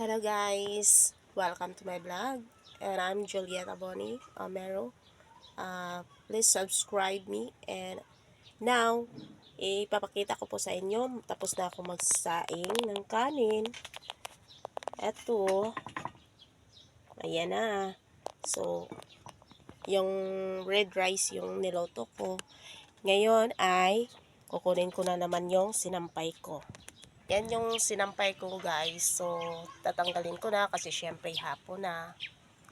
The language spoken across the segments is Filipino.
Hello guys, welcome to my vlog, and I'm Julieta Boni Amero. Please subscribe me, and now ipapakita ko po sa inyo, tapos na ako magsaing ng kanin. Eto, ayan na. So, yung red rice yung niloto ko. Ngayon ay kukunin ko na naman yung sinampay ko. Yan yung sinampay ko guys. So, tatanggalin ko na kasi syempre hapon na.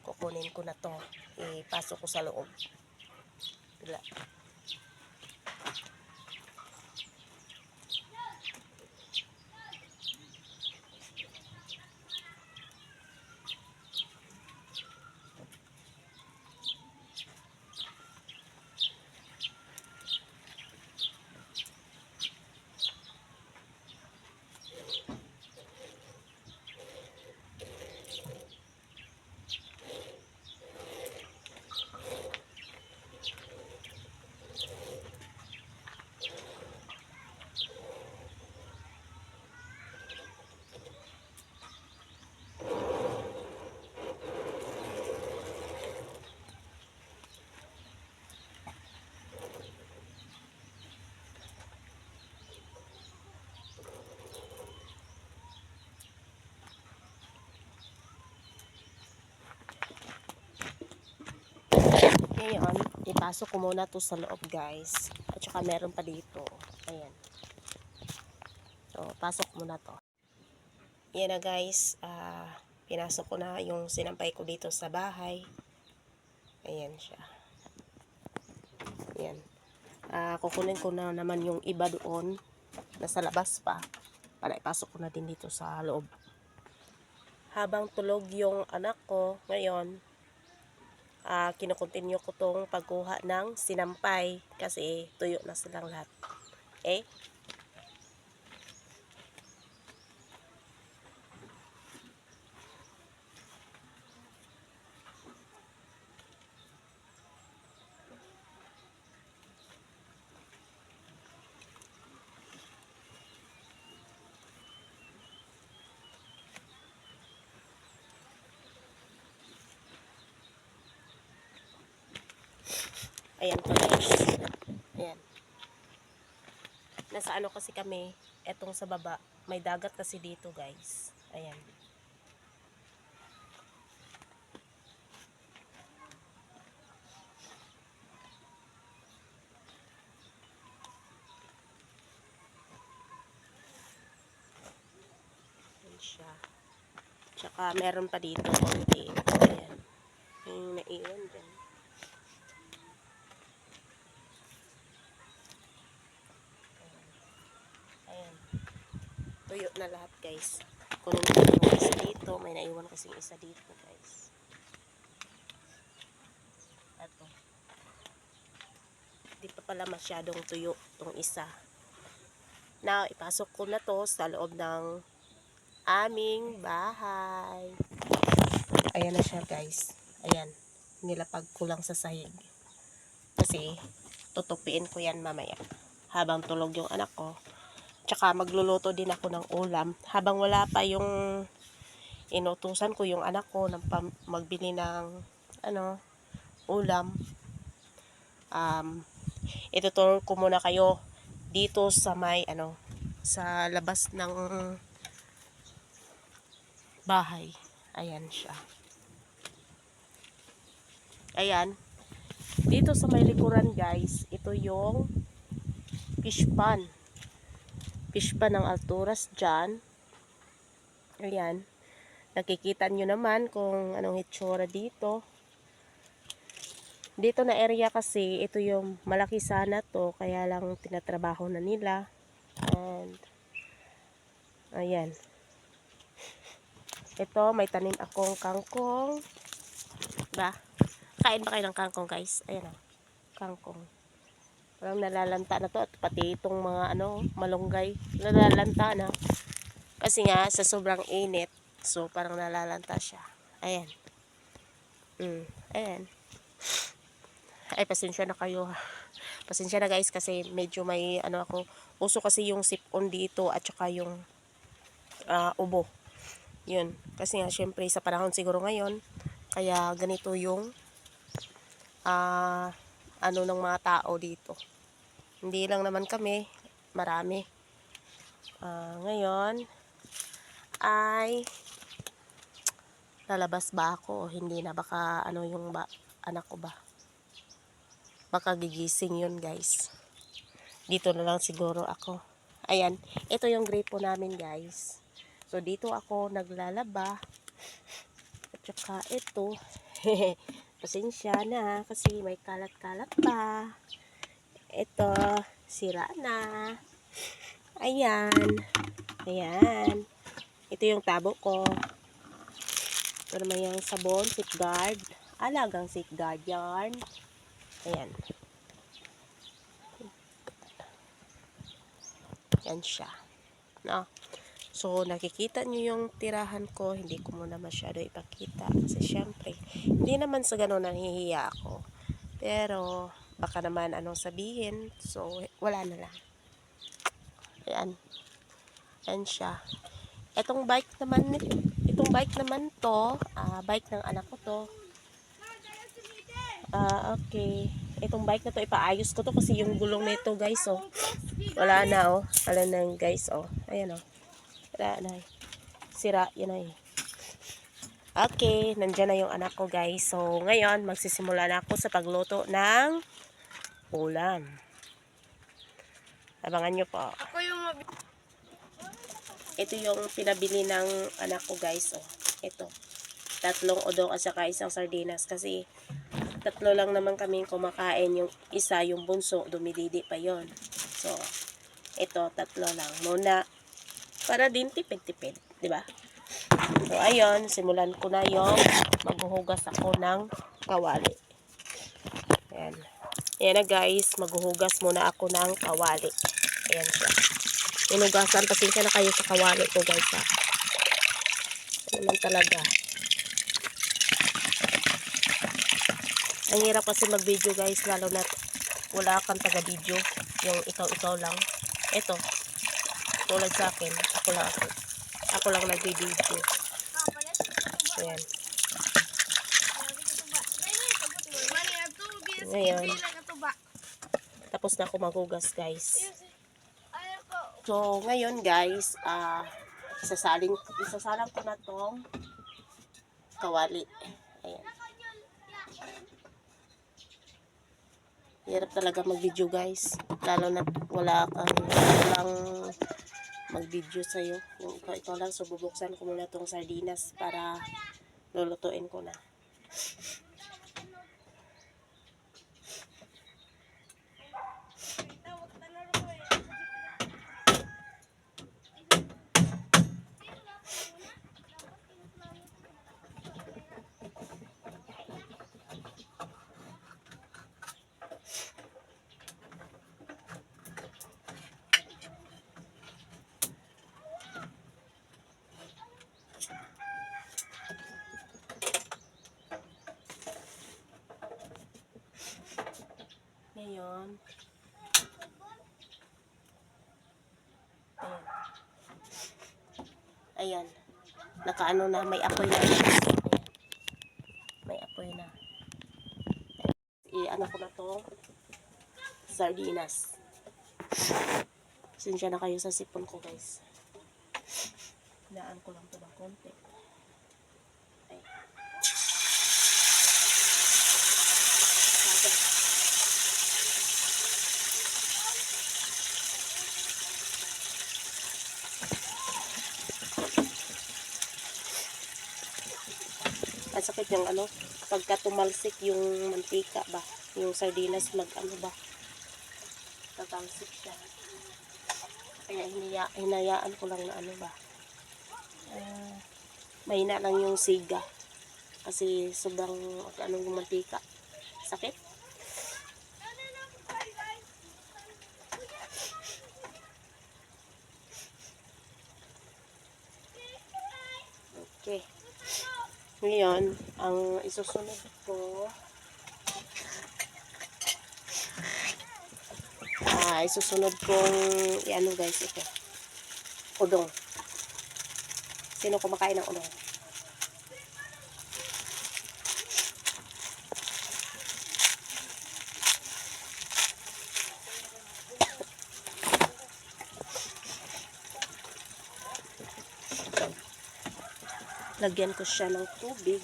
Kukunin ko na to. Ipasok ko sa loob. Wala. Ngayon, ipasok ko muna to sa loob guys. At saka meron pa dito. Ayan. So, pasok muna to. Yan na guys. Pinasok ko na yung sinampay ko dito sa bahay. Ayan siya. Ayan. Kukunin ko na naman yung iba doon. Nasa labas pa. Para ipasok ko na din dito sa loob. Habang tulog yung anak ko, ngayon, kinukontinue ko tong pagkuha ng sinampay kasi tuyo na silang lahat. Okay? Ayan po guys. Ayan. Nasa ano kasi kami, etong sa baba, may dagat kasi dito guys. Ayan. Ayan siya. Tsaka meron pa dito konti. Ayan. Yung naiwan dyan. Ayan. Tuyo na lahat guys. Kunin ko yung isa dito. May naiwan kasing isa dito guys. Ito. Di pa pala masyadong tuyo itong isa. Now, ipasok ko na to sa loob ng aming bahay. Ayan na siya guys. Ayan. Nilapag ko lang sa sahig. Kasi, tutupiin ko yan mamaya. Habang tulog yung anak ko. Tsaka magluluto din ako ng ulam. Habang wala pa yung inutusan ko yung anak ko ng magbili ng ulam. Ituturo ko muna kayo dito sa may sa labas ng bahay. Ayan siya. Ayan. Dito sa may likuran guys, ito yung fish pan. Fish pan ng Alturas dyan. Ayan. Nakikita nyo naman kung anong hitsura dito. Dito na area kasi, ito yung malaki sana to, kaya lang tinatrabaho na nila. And, ayan. Ito, may tanim akong kangkong. Ba? Kain ba kayo ng kangkong guys? Ayan o. Kangkong. Parang nalalanta na to. At pati itong mga malunggay. Nalalanta na. Kasi nga, sa sobrang init. So, parang nalalanta siya. Ayan. Ayan. Ay, pasensya na kayo. Pasensya na guys kasi medyo may ako. Uso kasi yung sipon dito at saka yung ubo. Yun. Kasi nga, syempre, sa panahon siguro ngayon, kaya ganito yung ano ng mga tao dito. Hindi lang naman kami, marami. Ngayon, ay lalabas ba ako o hindi na? Baka ano yung anak ko ba? Baka gigising yun, guys. Dito na lang siguro ako. Ayan, ito yung gripo namin, guys. So, dito ako naglalaba. At saka ito, pasensya na kasi may kalat-kalat pa. Ito, sira na. Ayan. Ayan. Ito yung tabo ko. Ito naman yung sabon, Safeguard. Alagang Safeguard yarn. Ayan. Yan siya. No? So, nakikita nyo yung tirahan ko. Hindi ko muna masyado ipakita. Kasi syempre, hindi naman sa ganun nahihiya ako. Pero, baka naman anong sabihin. So, wala na lang. Ayan. Ayan siya. Itong bike naman to, bike ng anak ko to. Okay. Itong bike na to, ipaayos ko to kasi yung gulong nito, guys, oh. Wala na, oh. Wala na, guys, oh. Ayan, oh. Wala na. Sira, yun na, eh. Okay, nandyan na yung anak ko, guys. So, ngayon, magsisimula na ako sa pagluto ng ulam. Abangan nyo po. Ito yung pinabili ng anak ko, guys, oh. Ito. 3 udong at saka 1 sardinas kasi 3 lang naman kaming kumakain. Yung isa, yung bunso, dumididi pa yon. So, ito, 3 lang muna para din tipid-tipid, di ba? So, ayun, simulan ko na yung maghuhugas ako ng kawali. Ayan. Ayan na, guys, maghuhugas muna ako ng kawali. Ayan siya. Inugasan, pasensya na kayo sa kawali ko, guys, ha. Ano naman talaga. Ang hirap kasi mag-video, guys, lalo na wala kang taga-video. Yung ikaw lang. Ito. Tulad sa akin. Ako lang nag-video. Ayan. Ngayon. Tapos na ako maghugas, guys. So, ngayon, guys, isasalang ko na tong kawali. Ayan. Hirap talaga mag-video, guys. Lalo na walang mag-video sa'yo. Yung ikaw lang. So, bubuksan ko muna tong sardinas para lulutuin ko na. Ngayon, ayan, nakaano na, may apoy na. Ayan. May apoy na. I-ano ko na to, sardinas. Pasensya na kayo sa sipon ko, guys. Hinaan ko lang ito ng konti. Ayan. Ang sakit yung ano, pagka tumalsik yung mantika ba, yung sardinas ano ba, tatalsik siya. Kaya hinayaan ko lang na ano ba, mahina lang yung siga kasi sobrang ano yung mantika, sakit. Okay. Ngayon, ang isusunod ko, isusunod kong, ano, guys, ito, udong. Sino kumakain ng ulo? Lagyan ko siya ng tubig.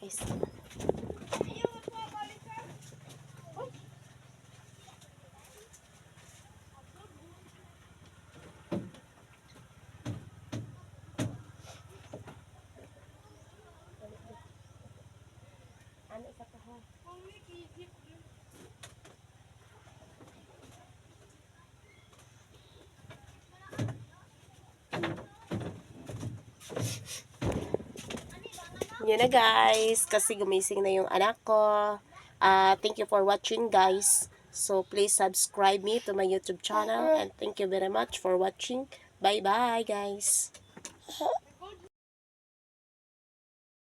Guys. Ano isa pa ha? Yun na guys, kasi gumising na yung anak ko. Thank you for watching guys. So please subscribe me to my YouTube channel and thank you very much for watching. Bye bye guys.